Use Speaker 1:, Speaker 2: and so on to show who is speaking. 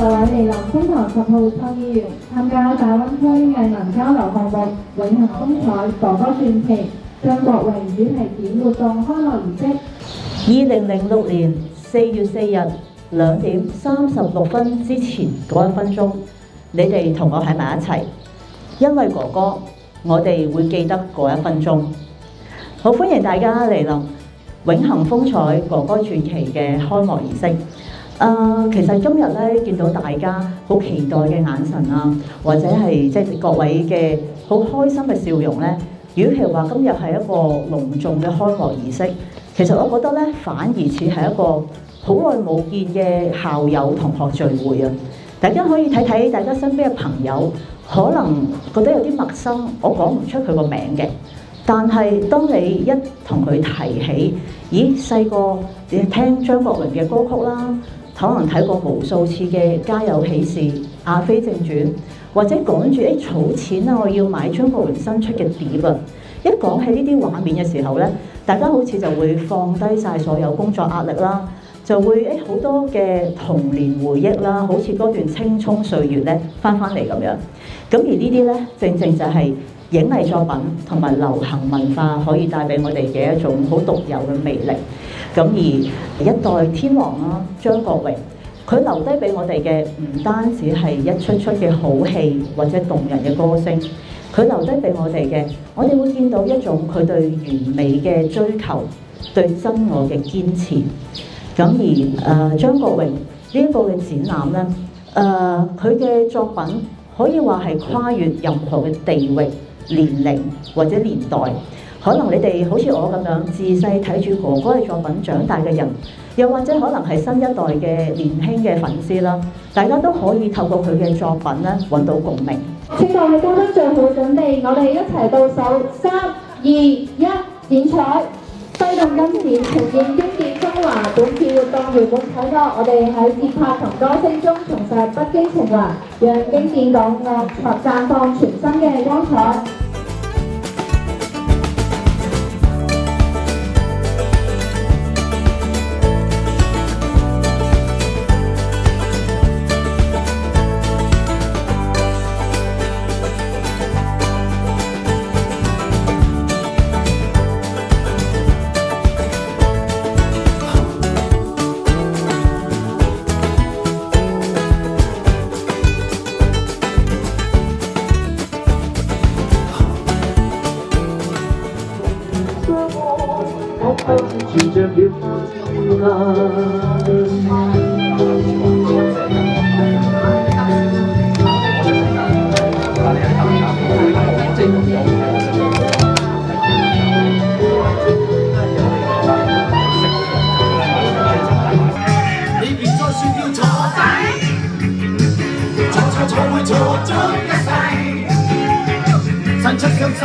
Speaker 1: 各位嚟臨風塘10號創意園參加大灣區藝文交流項目永恆風采哥哥傳奇張國榮主題展活動開幕儀式。
Speaker 2: 2006年4月4日2點36分之前嗰1分鐘，你哋同我喺埋一齊，因為哥哥，我哋會記得嗰1分鐘。好歡迎大家嚟臨永恆風采哥哥傳奇嘅開幕儀式。其實今日咧見到大家好期待嘅眼神啊，或者係即係各位嘅好開心嘅笑容咧，如果係話今日係一個隆重嘅開幕儀式，其實我覺得咧反而似係一個好耐冇見嘅校友同學聚會啊！大家可以睇睇大家身邊嘅朋友，可能覺得有啲陌生，我講唔出佢個名嘅。但係當你一同佢提起，咦，細個你聽張國榮嘅歌曲啦，可能睇過無數次嘅《家有喜事》《阿飛正傳》，或者趕住儲錢啊，我要買張國榮新出嘅碟啊！一講起呢啲畫面嘅時候咧，大家好似就會放低晒所有工作壓力啦，就會好多嘅童年回憶啦，好似嗰段青蔥歲月咧翻嚟咁樣。咁而呢啲咧，正正就係影藝作品同埋流行文化可以帶俾我哋嘅一種好獨有嘅魅力。咁而一代天王啦，張國榮，佢留低俾我哋嘅唔單止係一出嘅好戲或者動人嘅歌聲，佢留低俾我哋嘅，我哋會見到一種佢對完美嘅追求，對真我嘅堅持。咁而張國榮呢一個嘅展覽咧，佢嘅作品可以話係跨越任何嘅地域、年齡或者年代。可能你哋好似我咁樣自細睇住哥哥嘅作品長大嘅人，又或者可能係新一代嘅年輕嘅粉絲啦，大家都可以透過佢嘅作品咧揾到共鳴。
Speaker 1: 請各位嘉賓做好準備，我哋一齊倒數3、2、1，剪彩！揮動金錢，呈現經典風華。本次活動原本睇過，我哋喺節拍同歌聲中重拾北京情懷，讓經典港樂綻放全新嘅光彩。
Speaker 3: 存着了歡樂，你別再說要坐低，坐會坐足一世，伸出雙手。